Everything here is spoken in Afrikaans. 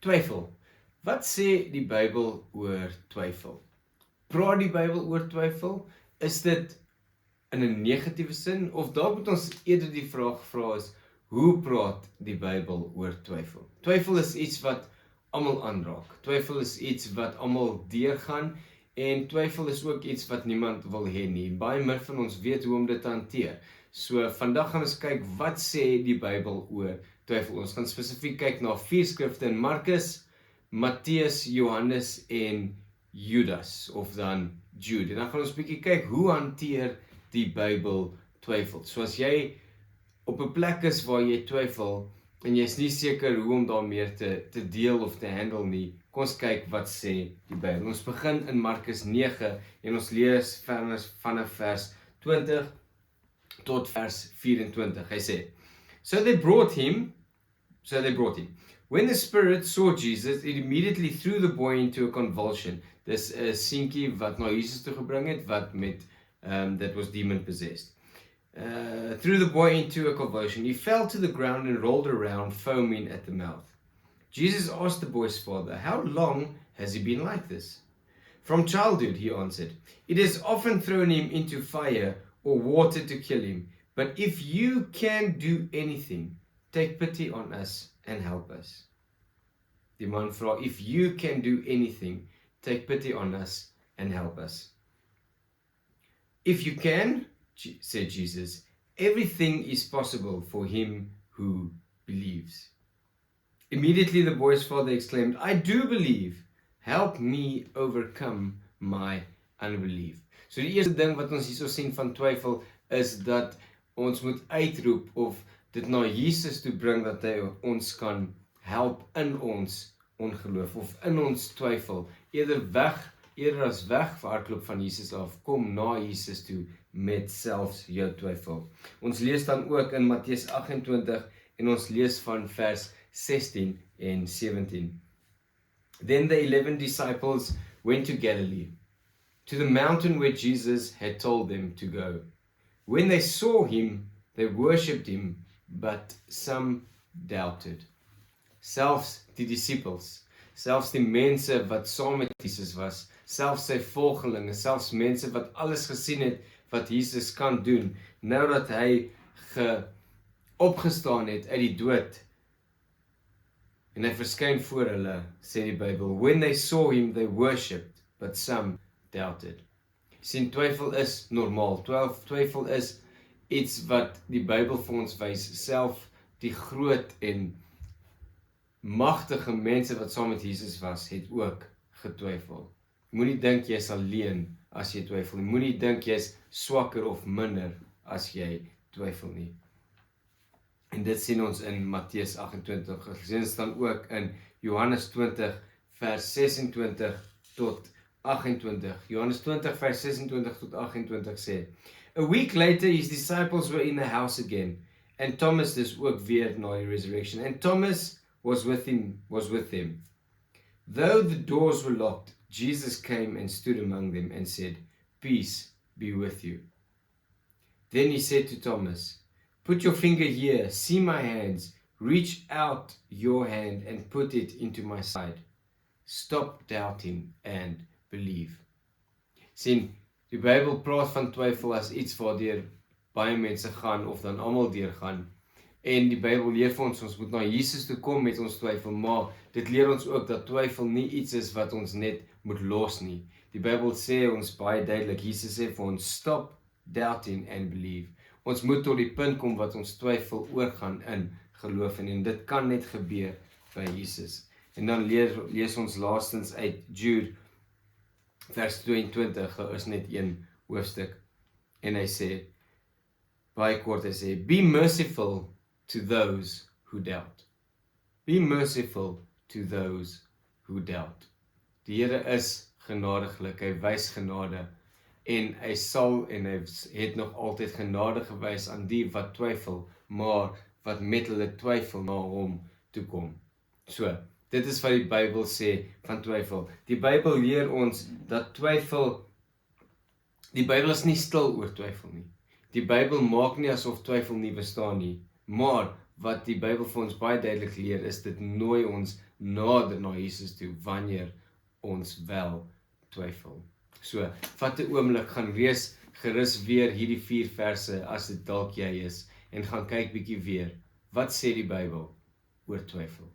Twyfel. Wat sê die Bybel oor twyfel? Praat die Bybel oor twyfel? Is dit in 'n negatiewe sin? Of dalk moet ons eerder die vraag vra is, hoe praat die Bybel oor twyfel? Twyfel is iets wat almal aanraak. Twyfel is iets wat almal deurgaan en twyfel is ook iets wat niemand wil hê nie. Baie min van ons weet hoe om dit te hanteer. So vandag gaan ons kyk wat sê die Bybel oor twyfel. Ons gaan spesifiek kyk na 4 skrifte in Markus, Matteus, Johannes en Judas of dan Jude. En dan gaan ons 'n bietjie kyk hoe hanteer die Bybel twyfel. So as jy op 'n plek is waar jy twyfel en jy's nie seker hoe om daarmee te deel of te handle nie, kom ons kyk wat sê die Bybel. Ons begin in Markus 9 en ons lees vanaf vers 20 tot vers 24. Hy sê, So they brought him. When the spirit saw Jesus, it immediately threw the boy into a convulsion. Dis 'n seentjie wat na Jesus toe gebring het wat met that was demon possessed. Threw the boy into a convulsion. He fell to the ground and rolled around, foaming at the mouth. Jesus asked the boy's father, How long has he been like this? From childhood, he answered. It has often thrown him into fire or water to kill him. But if you can do anything, take pity on us and help us. Die man vra, if you can do anything, take pity on us and help us. If you can, said Jesus, everything is possible for him who believes. Immediately the boy's father exclaimed, I do believe. Help me overcome my unbelief. So die eerste ding wat ons hierso sien van twyfel is dat ons moet uitroep of dit na Jesus toe bring dat hy ons kan help in ons ongeloof of in ons twyfel. Eerder as weghardloop van Jesus af, kom na Jesus toe met selfs jou twyfel. Ons lees dan ook in Matteus 28 en ons lees van vers 16 en 17. Then the 11 disciples went to Galilee, to the mountain where Jesus had told them to go. When they saw him, they worshipped him, but some doubted. Selfs die disciples, selfs die mense wat saam met Jesus was, selfs sy volgelinge, selfs mense wat alles gesien het wat Jesus kan doen, nou dat hy opgestaan het uit die dood, en hy verskyn voor hulle, sê die Bybel, when they saw him, they worshipped, but some doubted. Sien, twyfel is normaal, twyfel is iets wat die Bybel vir ons wys, self die groot en magtige mense wat saam met Jesus was, het ook getwyfel. Moenie dink jy is alleen as jy twyfel, moenie dink jy is swakker of minder as jy twyfel nie. En dit sien ons in Matteus 28, gesien staan ook in Johannes 20 vers 26 tot 28. Johannes 20 vers 26 tot 28 sê, A week later his disciples were in the house again, and Thomas, dis ook weer na die resurrection, and Thomas was with them. Though the doors were locked, Jesus came and stood among them and said, Peace be with you. Then he said to Thomas, Put your finger here, see my hands, reach out your hand and put it into my side. Stop doubting and believe. Sien, die Bybel praat van twyfel as iets waardeur baie mense gaan of dan almal deurgaan. En die Bybel leer vir ons moet na Jesus toe kom met ons twyfel, maar dit leer ons ook dat twyfel nie iets is wat ons net moet los nie. Die Bybel sê ons baie duidelik, Jesus sê vir ons, stop doubting and believe. Ons moet tot die punt kom wat ons twyfel oorgaan in geloof en dit kan net gebeur by Jesus. En dan lees ons laastens uit Jude vers 22, is net een hoofstuk. En hy sê, baie kort, hy sê, Be merciful to those who doubt. Be merciful to those who doubt. Die Here is genadiglik, hy wys genade. En hy sal en hy het nog altyd genade gewys aan die wat twyfel, maar wat met hulle twyfel na hom toe kom. So, dit is wat die Bybel sê van twyfel. Die Bybel leer ons dat twyfel, die Bybel is nie stil oor twyfel nie. Die Bybel maak nie asof twyfel nie bestaan nie, maar wat die Bybel vir ons baie duidelik leer, is dit nooi ons nader na Jesus toe, wanneer ons wel twyfel. So, vat 'n oomblik, gaan lees gerus weer hierdie 4 verse, as dit dalk jy is, en gaan kyk bietjie weer, wat sê die Bybel oor twyfel?